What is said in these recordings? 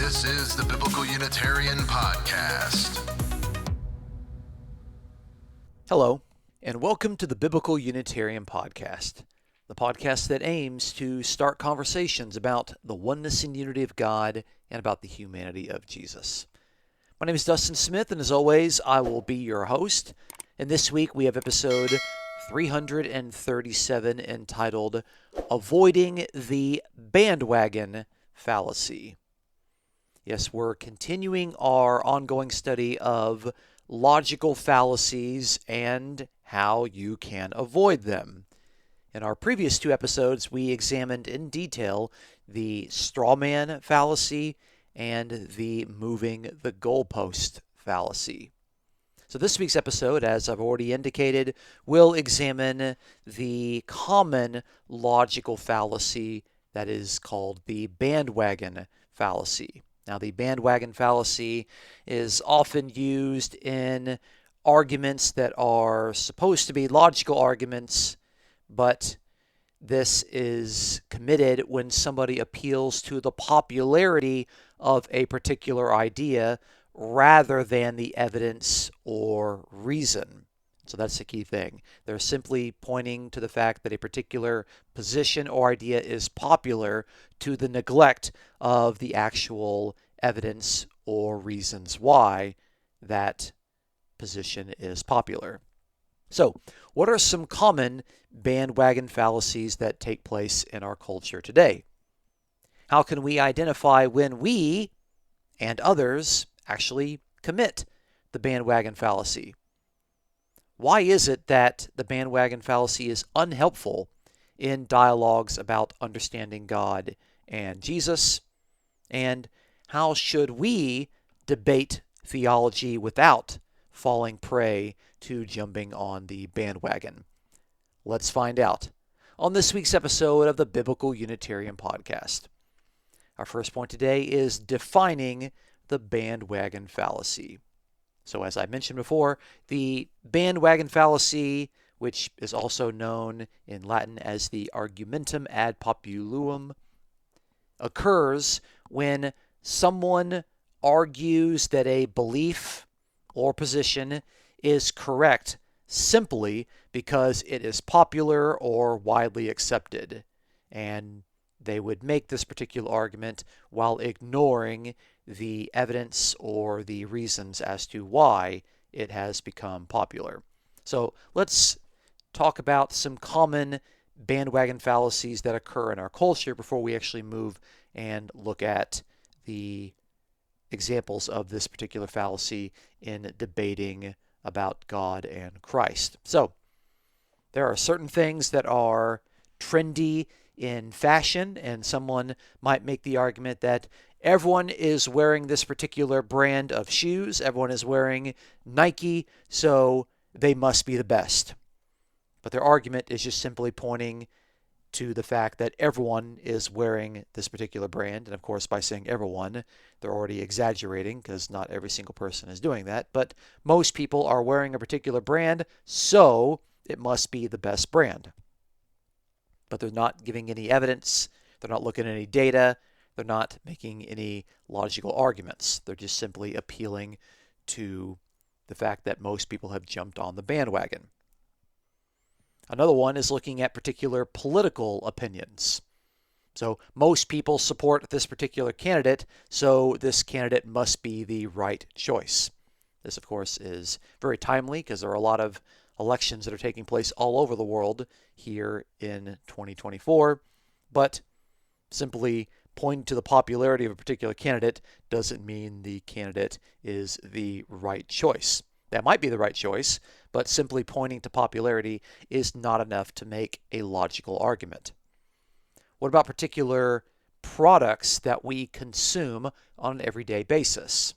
This is the Biblical Unitarian Podcast. Hello, and welcome to the Biblical Unitarian Podcast, the podcast that aims to start conversations about the oneness and unity of God and about the humanity of Jesus. My name is Dustin Smith, and as always, I will be your host. And this week we have episode 337 entitled Avoiding the Bandwagon Fallacy. Yes, we're continuing our ongoing study of logical fallacies and how you can avoid them. In our previous two episodes, we examined in detail the straw man fallacy and the moving the goalpost fallacy. So this week's episode, as I've already indicated, will examine the common logical fallacy that is called the bandwagon fallacy. Now, the bandwagon fallacy is often used in arguments that are supposed to be logical arguments, but this is committed when somebody appeals to the popularity of a particular idea rather than the evidence or reason. So that's the key thing. They're simply pointing to the fact that a particular position or idea is popular to the neglect of the actual evidence or reasons why that position is popular. So, what are some common bandwagon fallacies that take place in our culture today? How can we identify when we and others actually commit the bandwagon fallacy? Why is it that the bandwagon fallacy is unhelpful in dialogues about understanding God and Jesus? And how should we debate theology without falling prey to jumping on the bandwagon? Let's find out on this week's episode of the Biblical Unitarian Podcast. Our first point today is defining the bandwagon fallacy. So as I mentioned before, the bandwagon fallacy, which is also known in Latin as the argumentum ad populum, occurs when someone argues that a belief or position is correct simply because it is popular or widely accepted. And they would make this particular argument while ignoring the evidence or the reasons as to why it has become popular. So let's talk about some common bandwagon fallacies that occur in our culture before we actually move and look at the examples of this particular fallacy in debating about God and Christ. So there are certain things that are trendy in fashion, and someone might make the argument that everyone is wearing this particular brand of shoes, everyone is wearing Nike, so they must be the best. But their argument is just simply pointing to the fact that everyone is wearing this particular brand. And of course, by saying everyone, they're already exaggerating because not every single person is doing that. But most people are wearing a particular brand, so it must be the best brand. But they're not giving any evidence. They're not looking at any data. They're not making any logical arguments. They're just simply appealing to the fact that most people have jumped on the bandwagon. Another one is looking at particular political opinions. So most people support this particular candidate, so this candidate must be the right choice. This, of course, is very timely because there are a lot of elections that are taking place all over the world here in 2024, but simply pointing to the popularity of a particular candidate doesn't mean the candidate is the right choice. That might be the right choice, but simply pointing to popularity is not enough to make a logical argument. What about particular products that we consume on an everyday basis?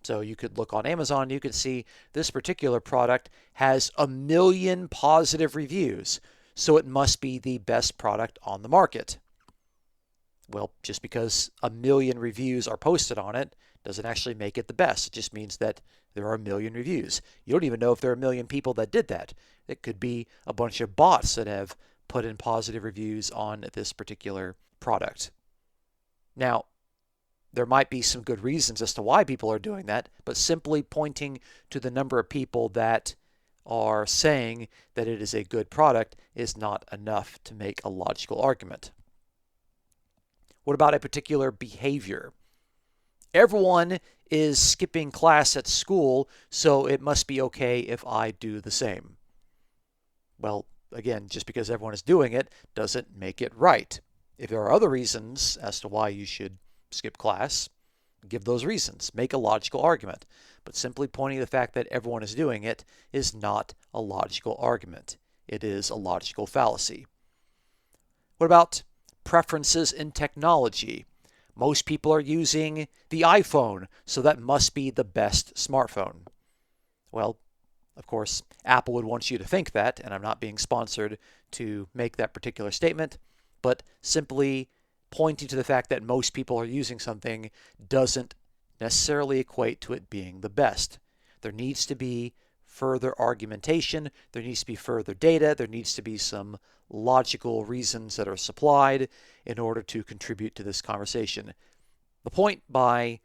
So you could look on Amazon, you could see this particular product has 1 million positive reviews, so it must be the best product on the market. Well, just because 1 million reviews are posted on it doesn't actually make it the best. It just means that there are 1 million reviews. You don't even know if there are 1 million people that did that. It could be a bunch of bots that have put in positive reviews on this particular product. Now, there might be some good reasons as to why people are doing that, but simply pointing to the number of people that are saying that it is a good product is not enough to make a logical argument. What about a particular behavior? Everyone is skipping class at school, so it must be okay if I do the same. Well, again, just because everyone is doing it doesn't make it right. If there are other reasons as to why you should skip class, give those reasons. Make a logical argument. But simply pointing to the fact that everyone is doing it is not a logical argument. It is a logical fallacy. What about preferences in technology? Most people are using the iPhone, so that must be the best smartphone. Well, of course, Apple would want you to think that, and I'm not being sponsored to make that particular statement, but simply pointing to the fact that most people are using something doesn't necessarily equate to it being the best. There needs to be further argumentation, there needs to be further data, there needs to be some logical reasons that are supplied in order to contribute to this conversation. The point by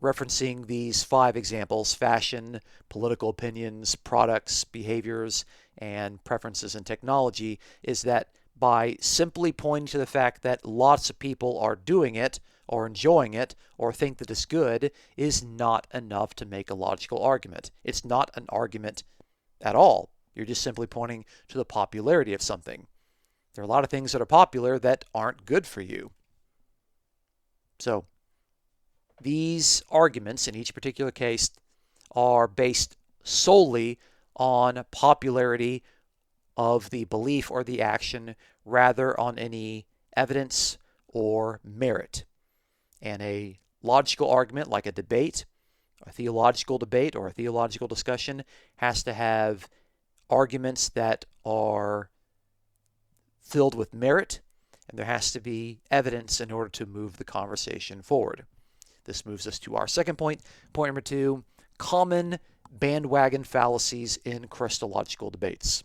referencing these 5 examples, fashion, political opinions, products, behaviors, and preferences in technology, is that by simply pointing to the fact that lots of people are doing it or enjoying it or think that it's good is not enough to make a logical argument. It's not an argument at all. You're just simply pointing to the popularity of something. There are a lot of things that are popular that aren't good for you. So these arguments in each particular case are based solely on popularity of the belief or the action rather on any evidence or merit. And a logical argument like a debate, a theological debate or a theological discussion has to have arguments that are filled with merit, and there has to be evidence in order to move the conversation forward. This moves us to our second point. Point number 2, common bandwagon fallacies in Christological debates.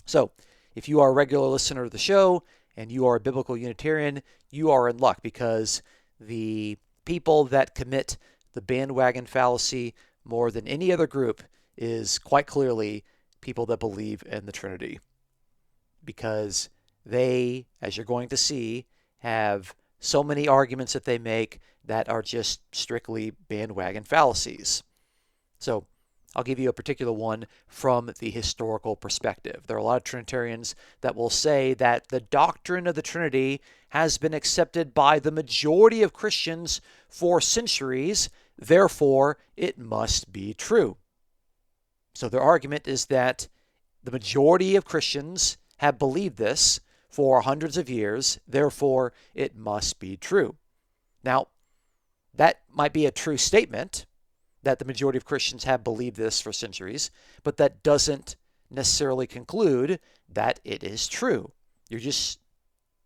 So, if you are a regular listener to the show and you are a biblical Unitarian, you are in luck because the people that commit the bandwagon fallacy more than any other group is quite clearly people that believe in the Trinity. Because they, as you're going to see, have so many arguments that they make that are just strictly bandwagon fallacies. So I'll give you a particular one from the historical perspective. There are a lot of Trinitarians that will say that the doctrine of the Trinity has been accepted by the majority of Christians for centuries, therefore it must be true. So their argument is that the majority of Christians have believed this for hundreds of years, therefore it must be true. Now, that might be a true statement, that the majority of Christians have believed this for centuries, but that doesn't necessarily conclude that it is true. You're just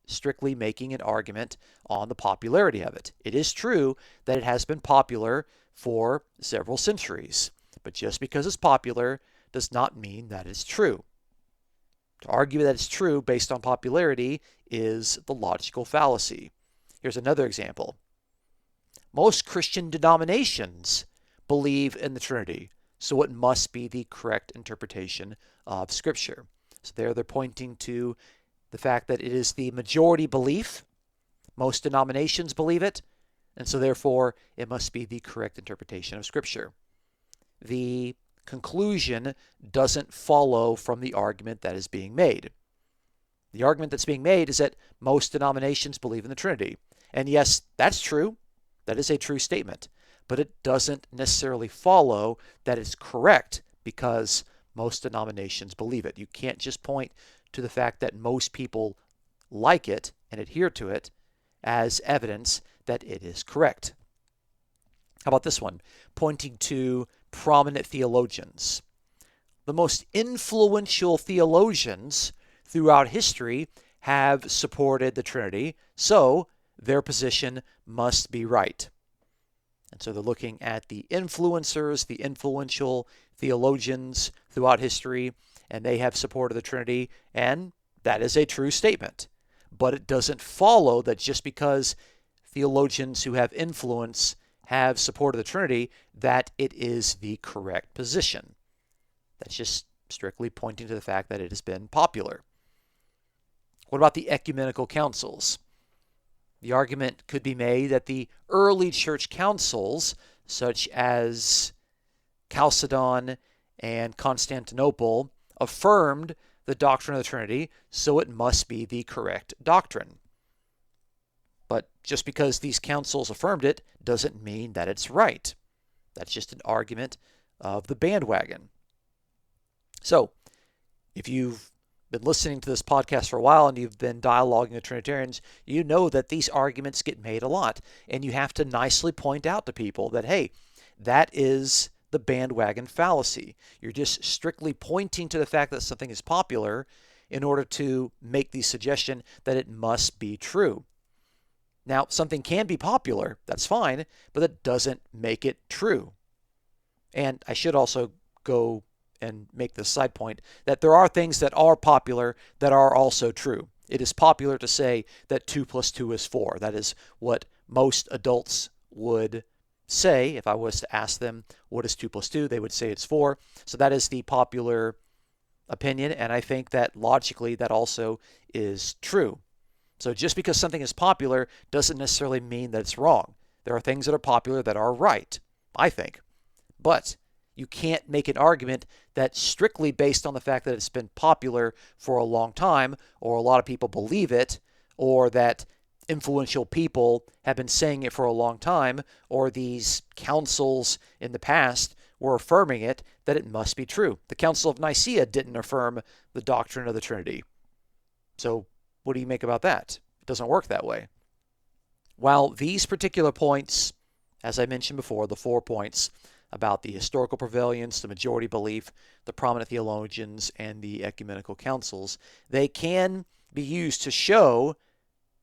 strictly making an argument on the popularity of it. It is true that it has been popular for several centuries, but just because it's popular does not mean that it's true. To argue that it's true based on popularity is the logical fallacy. Here's another example. Most Christian denominations believe in the Trinity, so it must be the correct interpretation of Scripture. So there they're pointing to the fact that it is the majority belief. Most denominations believe it, and so therefore it must be the correct interpretation of Scripture. The conclusion doesn't follow from the argument that is being made. The argument that's being made is that most denominations believe in the Trinity. And yes, that's true. That is a true statement. But it doesn't necessarily follow that it's correct because most denominations believe it. You can't just point to the fact that most people like it and adhere to it as evidence that it is correct. How about this one? Pointing to prominent theologians. The most influential theologians throughout history have supported the Trinity, so their position must be right. And so they're looking at the influencers, the influential theologians throughout history, and they have supported the Trinity, and that is a true statement. But it doesn't follow that just because theologians who have influence have supported the Trinity, that it is the correct position. That's just strictly pointing to the fact that it has been popular. What about the ecumenical councils? The argument could be made that the early church councils, such as Chalcedon and Constantinople, affirmed the doctrine of the Trinity, so it must be the correct doctrine. But just because these councils affirmed it doesn't mean that it's right. That's just an argument of the bandwagon. So, if you've been listening to this podcast for a while and you've been dialoguing with Trinitarians, you know that these arguments get made a lot. And you have to nicely point out to people that, hey, that is the bandwagon fallacy. You're just strictly pointing to the fact that something is popular in order to make the suggestion that it must be true. Now, something can be popular, that's fine, but that doesn't make it true. And I should also go and make this side point that there are things that are popular that are also true. It is popular to say that 2 plus 2 is 4. That is what most adults would say. If I was to ask them what is 2 plus 2, they would say it's 4. So that is the popular opinion, and I think that logically that also is true. So just because something is popular doesn't necessarily mean that it's wrong. There are things that are popular that are right, I think. But you can't make an argument that's strictly based on the fact that it's been popular for a long time, or a lot of people believe it, or that influential people have been saying it for a long time, or these councils in the past were affirming it, that it must be true. The Council of Nicaea didn't affirm the doctrine of the Trinity. So what do you make about that? It doesn't work that way. While these particular points, as I mentioned before, the 4 points about the historical prevalence, the majority belief, the prominent theologians, and the ecumenical councils, they can be used to show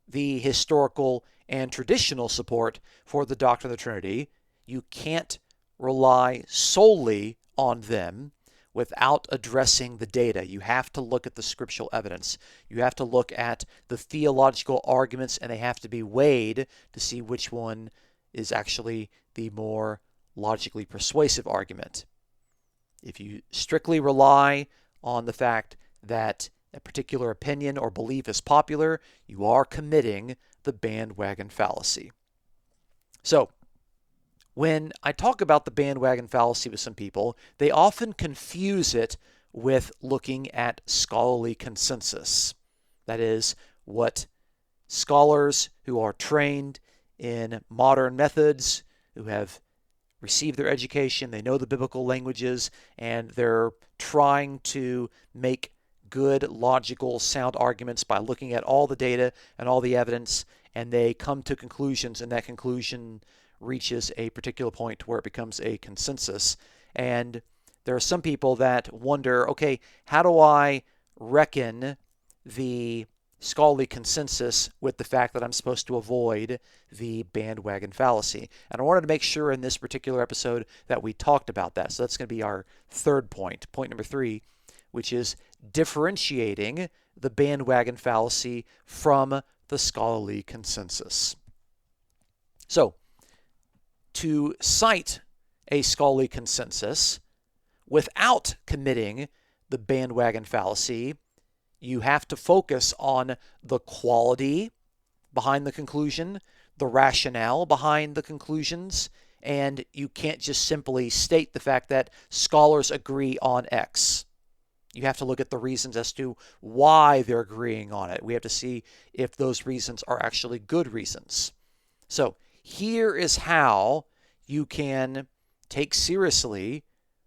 the historical and traditional support for the doctrine of the Trinity. You can't rely solely on them without addressing the data. You have to look at the scriptural evidence. You have to look at the theological arguments, and they have to be weighed to see which one is actually the more logically persuasive argument. If you strictly rely on the fact that a particular opinion or belief is popular, you are committing the bandwagon fallacy. So, when I talk about the bandwagon fallacy with some people, they often confuse it with looking at scholarly consensus. That is, what scholars who are trained in modern methods, who have received their education, they know the biblical languages, and they're trying to make good, logical, sound arguments by looking at all the data and all the evidence, and they come to conclusions, and that conclusion reaches a particular point where it becomes a consensus. And there are some people that wonder, okay, how do I reckon the scholarly consensus with the fact that I'm supposed to avoid the bandwagon fallacy? And I wanted to make sure in this particular episode that we talked about that. So that's going to be our third point, point number 3, which is differentiating the bandwagon fallacy from the scholarly consensus. So, to cite a scholarly consensus without committing the bandwagon fallacy, you have to focus on the quality behind the conclusion, the rationale behind the conclusions, and you can't just simply state the fact that scholars agree on X. You have to look at the reasons as to why they're agreeing on it. We have to see if those reasons are actually good reasons. So here is how you can take seriously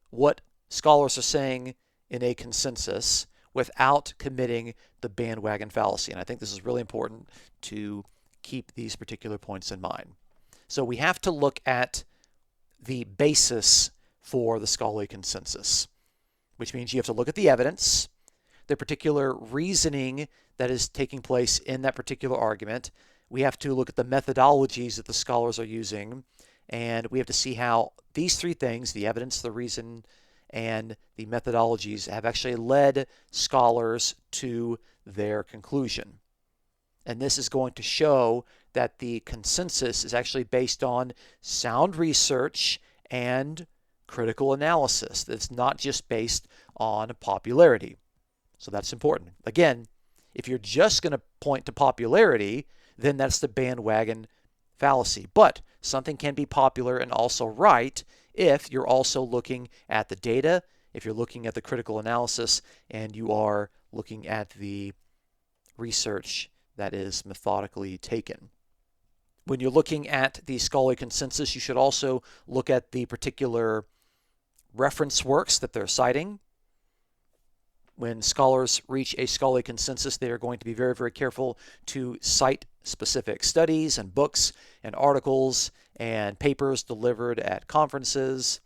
what scholars are saying in a consensus without committing the bandwagon fallacy. And I think this is really important to keep these particular points in mind. So we have to look at the basis for the scholarly consensus, which means you have to look at the evidence, the particular reasoning that is taking place in that particular argument. We have to look at the methodologies that the scholars are using, and we have to see how these 3 things, the evidence, the reason, and the methodologies, have actually led scholars to their conclusion. And this is going to show that the consensus is actually based on sound research and critical analysis. That's not just based on popularity. So that's important. Again, if you're just going to point to popularity, then that's the bandwagon fallacy. But something can be popular and also right if you're also looking at the data, if you're looking at the critical analysis, and you are looking at the research that is methodically taken. When you're looking at the scholarly consensus, you should also look at the particular reference works that they're citing. When scholars reach a scholarly consensus, they are going to be very, very careful to cite specific studies and books and articles and papers delivered at conferences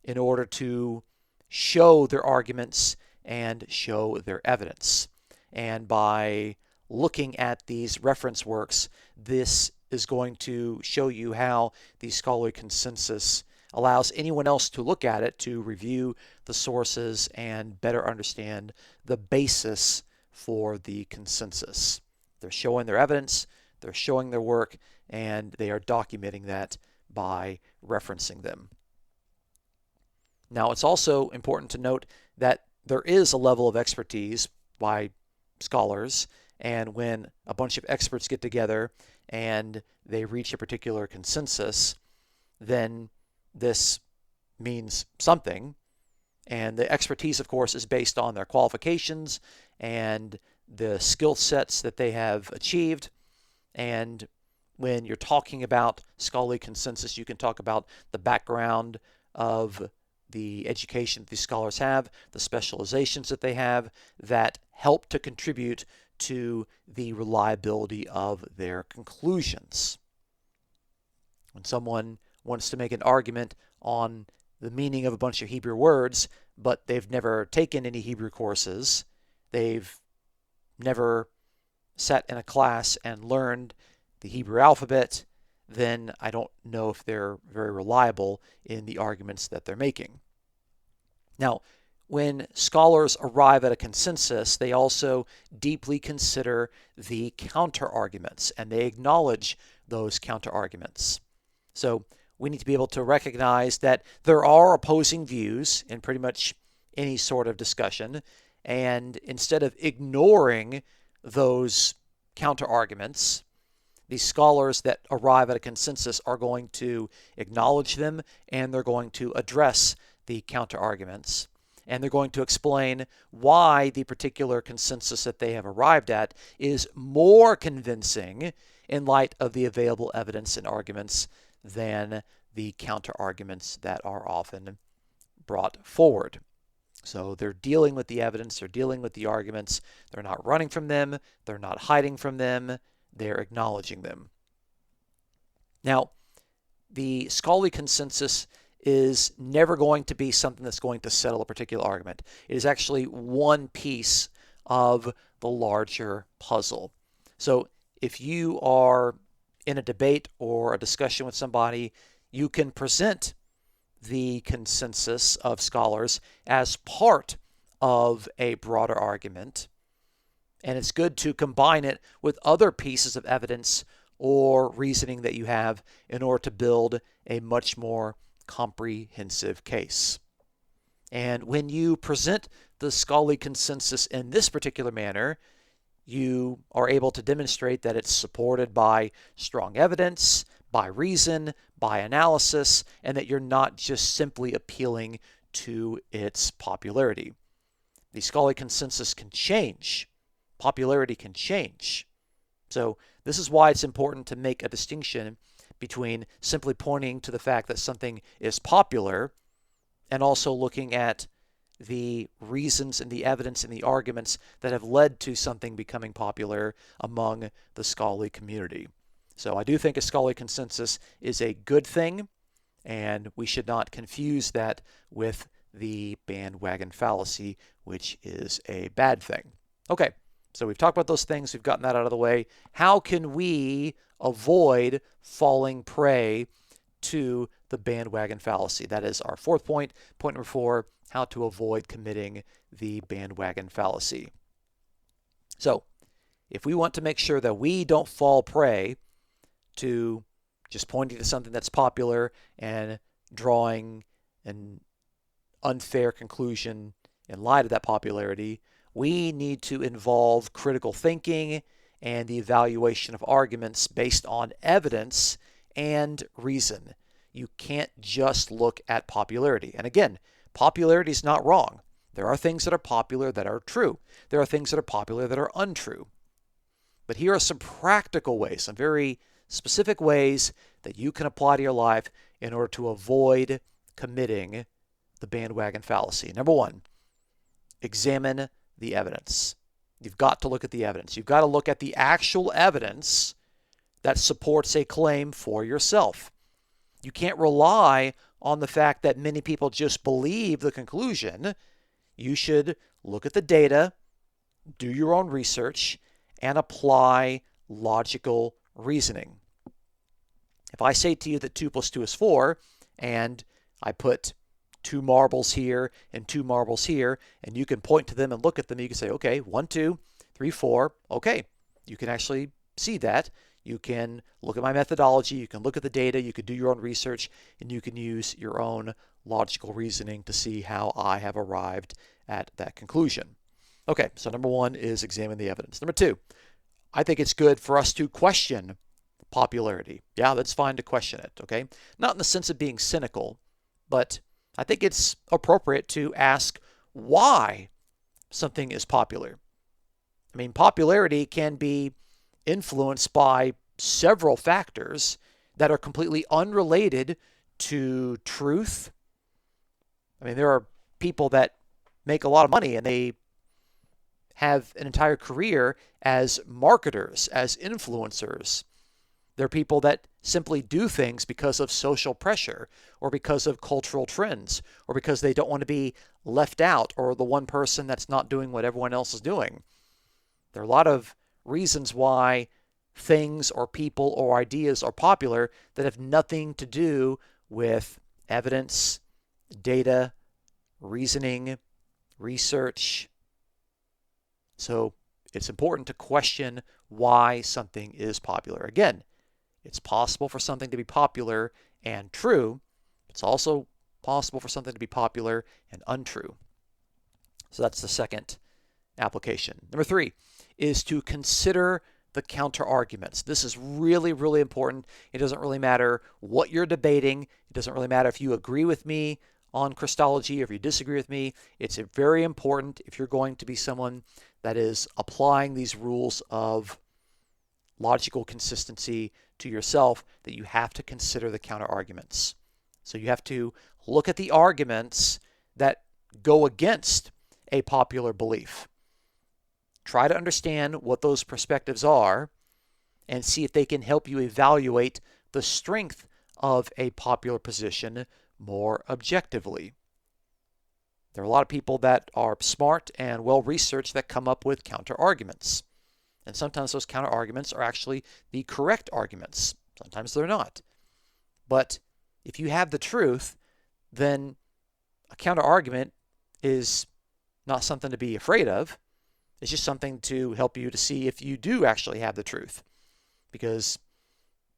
in order to show their arguments and show their evidence. And by looking at these reference works, this is going to show you how the scholarly consensus allows anyone else to look at it, to review the sources and better understand the basis for the consensus. They're showing their evidence, they're showing their work, and they are documenting that by referencing them. Now, it's also important to note that there is a level of expertise by scholars, and when a bunch of experts get together and they reach a particular consensus, then this means something. And the expertise, of course, is based on their qualifications and the skill sets that they have achieved. And when you're talking about scholarly consensus, you can talk about the background of the education that these scholars have, the specializations that they have that help to contribute to the reliability of their conclusions. When someone wants to make an argument on the meaning of a bunch of Hebrew words, but they've never taken any Hebrew courses, they've never sat in a class and learned the Hebrew alphabet, then I don't know if they're very reliable in the arguments that they're making. Now, when scholars arrive at a consensus, they also deeply consider the counter-arguments, and they acknowledge those counter-arguments. So we need to be able to recognize that there are opposing views in pretty much any sort of discussion, and instead of ignoring those counter-arguments, the scholars that arrive at a consensus are going to acknowledge them, and they're going to address the counter-arguments, and they're going to explain why the particular consensus that they have arrived at is more convincing in light of the available evidence and arguments than the counter-arguments that are often brought forward. So they're dealing with the evidence, they're dealing with the arguments, they're not running from them, they're not hiding from them, they're acknowledging them. Now, the scholarly consensus is never going to be something that's going to settle a particular argument. It is actually one piece of the larger puzzle. So if you are in a debate or a discussion with somebody, you can present the consensus of scholars as part of a broader argument, and it's good to combine it with other pieces of evidence or reasoning that you have in order to build a much more comprehensive case. And when you present the scholarly consensus in this particular manner, you are able to demonstrate that it's supported by strong evidence, by reason, by analysis, and that you're not just simply appealing to its popularity. The scholarly consensus can change. Popularity can change. So this is why it's important to make a distinction between simply pointing to the fact that something is popular and also looking at the reasons and the evidence and the arguments that have led to something becoming popular among the scholarly community. So I do think a scholarly consensus is a good thing, and we should not confuse that with the bandwagon fallacy, which is a bad thing. Okay, so we've talked about those things. We've gotten that out of the way. How can we avoid falling prey to the bandwagon fallacy? That is our fourth point. Point number 4, how to avoid committing the bandwagon fallacy. So if we want to make sure that we don't fall prey to just pointing to something that's popular and drawing an unfair conclusion in light of that popularity. We need to involve critical thinking and the evaluation of arguments based on evidence and reason. You can't just look at popularity. And again, popularity is not wrong. There are things that are popular that are true. There are things that are popular that are untrue. But here are some practical ways, some very specific ways that you can apply to your life in order to avoid committing the bandwagon fallacy. Number one, examine the evidence. You've got to look at the evidence. You've got to look at the actual evidence that supports a claim for yourself. You can't rely on the fact that many people just believe the conclusion. You should look at the data, do your own research, and apply logical reasoning. If I say to you that 2 plus 2 is 4, and I put 2 marbles here and 2 marbles here, and you can point to them and look at them, you can say, okay, 1, 2, 3, 4, okay. You can actually see that. You can look at my methodology, you can look at the data, you can do your own research, and you can use your own logical reasoning to see how I have arrived at that conclusion. Okay, so number one is examine the evidence. Number two, I think it's good for us to question popularity. Yeah, that's fine to question it, okay? Not in the sense of being cynical, but I think it's appropriate to ask why something is popular. I mean, popularity can be influenced by several factors that are completely unrelated to truth. I mean, there are people that make a lot of money and they have an entire career as marketers, as influencers. There are people that simply do things because of social pressure or because of cultural trends or because they don't want to be left out or the one person that's not doing what everyone else is doing. There are a lot of reasons why things or people or ideas are popular that have nothing to do with evidence, data, reasoning, research. So it's important to question why something is popular. Again, it's possible for something to be popular and true. It's also possible for something to be popular and untrue. So that's the second application. Number three is to consider the counter arguments. This is really, really important. It doesn't really matter what you're debating. It doesn't really matter if you agree with me on Christology or if you disagree with me. It's very important if you're going to be someone that is applying these rules of logical consistency to yourself that you have to consider the counter arguments. So you have to look at the arguments that go against a popular belief. Try to understand what those perspectives are and see if they can help you evaluate the strength of a popular position more objectively. There are a lot of people that are smart and well-researched that come up with counter-arguments. And sometimes those counter-arguments are actually the correct arguments. Sometimes they're not. But if you have the truth, then a counter-argument is not something to be afraid of. It's just something to help you to see if you do actually have the truth. Because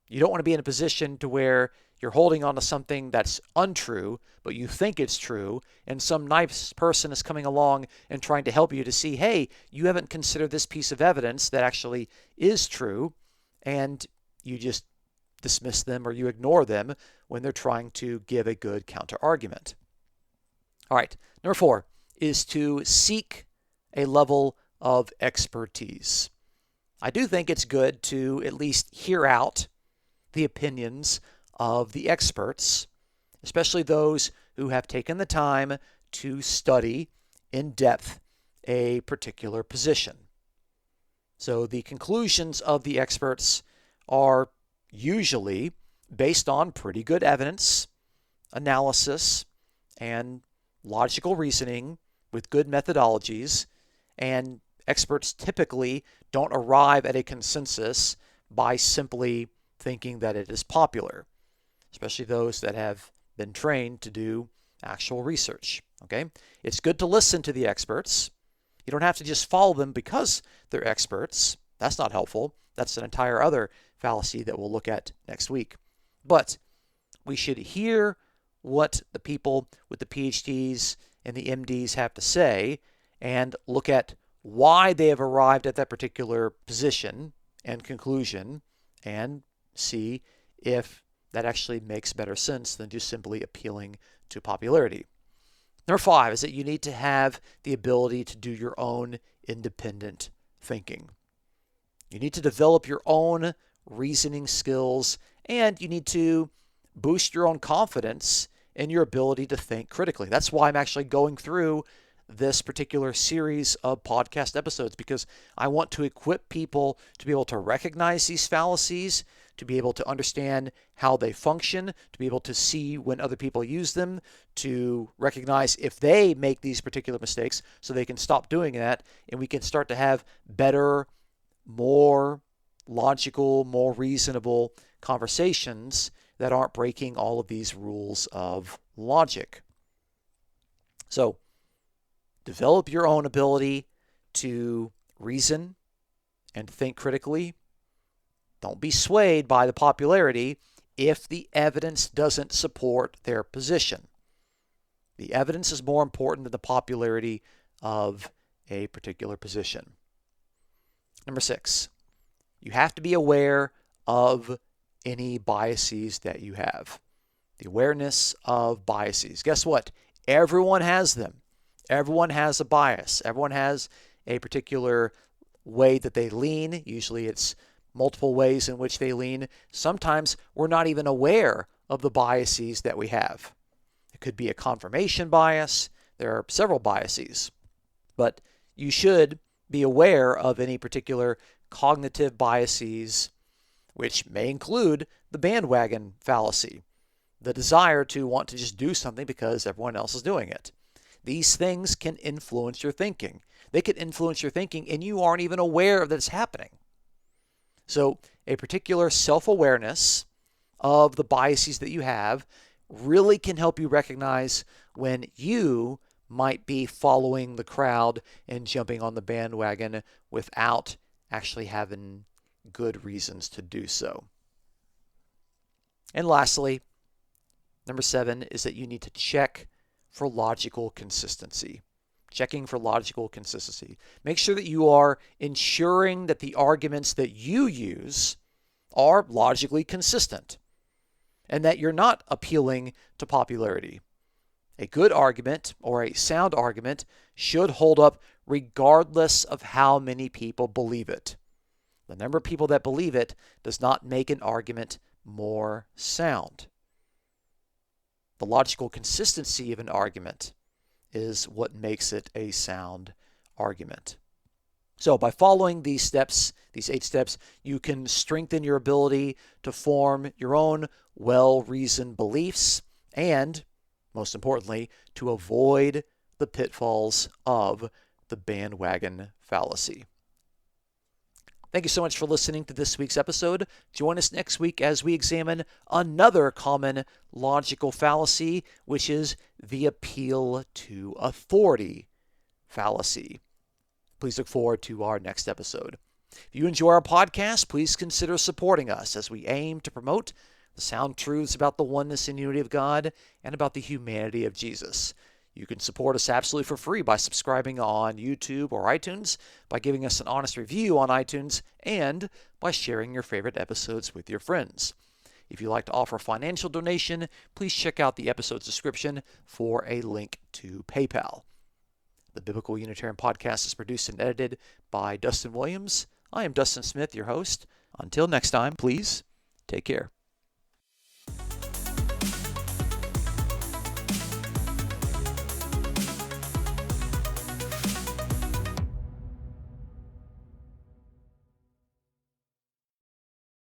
you don't want to be in a position to where you're holding on to something that's untrue, but you think it's true, and some nice person is coming along and trying to help you to see, hey, you haven't considered this piece of evidence that actually is true, and you just dismiss them or you ignore them when they're trying to give a good counter-argument. All right, number four is to seek a level of expertise. I do think it's good to at least hear out the opinions of the experts, especially those who have taken the time to study in depth a particular position. So the conclusions of the experts are usually based on pretty good evidence, analysis, and logical reasoning with good methodologies, and experts typically don't arrive at a consensus by simply thinking that it is popular, especially those that have been trained to do actual research. Okay? It's good to listen to the experts. You don't have to just follow them because they're experts. That's not helpful. That's an entire other fallacy that we'll look at next week. But we should hear what the people with the PhDs and the MDs have to say and look at why they have arrived at that particular position and conclusion and see if that actually makes better sense than just simply appealing to popularity. Number 5 is that you need to have the ability to do your own independent thinking. You need to develop your own reasoning skills, and you need to boost your own confidence in your ability to think critically. That's why I'm actually going through this particular series of podcast episodes, because I want to equip people to be able to recognize these fallacies, to be able to understand how they function, to be able to see when other people use them, to recognize if they make these particular mistakes so they can stop doing that, and we can start to have better, more logical, more reasonable conversations that aren't breaking all of these rules of logic. So, develop your own ability to reason and think critically. Don't be swayed by the popularity if the evidence doesn't support their position. The evidence is more important than the popularity of a particular position. Number 6, you have to be aware of any biases that you have. The awareness of biases. Guess what? Everyone has them. Everyone has a bias. Everyone has a particular way that they lean. Usually it's multiple ways in which they lean. Sometimes we're not even aware of the biases that we have. It could be a confirmation bias. There are several biases. But you should be aware of any particular cognitive biases, which may include the bandwagon fallacy, the desire to want to just do something because everyone else is doing it. These things can influence your thinking. They can influence your thinking and you aren't even aware that it's happening. So a particular self-awareness of the biases that you have really can help you recognize when you might be following the crowd and jumping on the bandwagon without actually having good reasons to do so. And lastly, number 7 is that you need to check for logical consistency. Checking for logical consistency. Make sure that you are ensuring that the arguments that you use are logically consistent and that you're not appealing to popularity. A good argument or a sound argument should hold up regardless of how many people believe it. The number of people that believe it does not make an argument more sound. The logical consistency of an argument is what makes it a sound argument. So by following these steps, these 8 steps, you can strengthen your ability to form your own well-reasoned beliefs and, most importantly, to avoid the pitfalls of the bandwagon fallacy. Thank you so much for listening to this week's episode. Join us next week as we examine another common logical fallacy, which is the appeal to authority fallacy. Please look forward to our next episode. If you enjoy our podcast, please consider supporting us as we aim to promote the sound truths about the oneness and unity of God and about the humanity of Jesus. You can support us absolutely for free by subscribing on YouTube or iTunes, by giving us an honest review on iTunes, and by sharing your favorite episodes with your friends. If you'd like to offer a financial donation, please check out the episode's description for a link to PayPal. The Biblical Unitarian Podcast is produced and edited by Dustin Williams. I am Dustin Smith, your host. Until next time, please take care.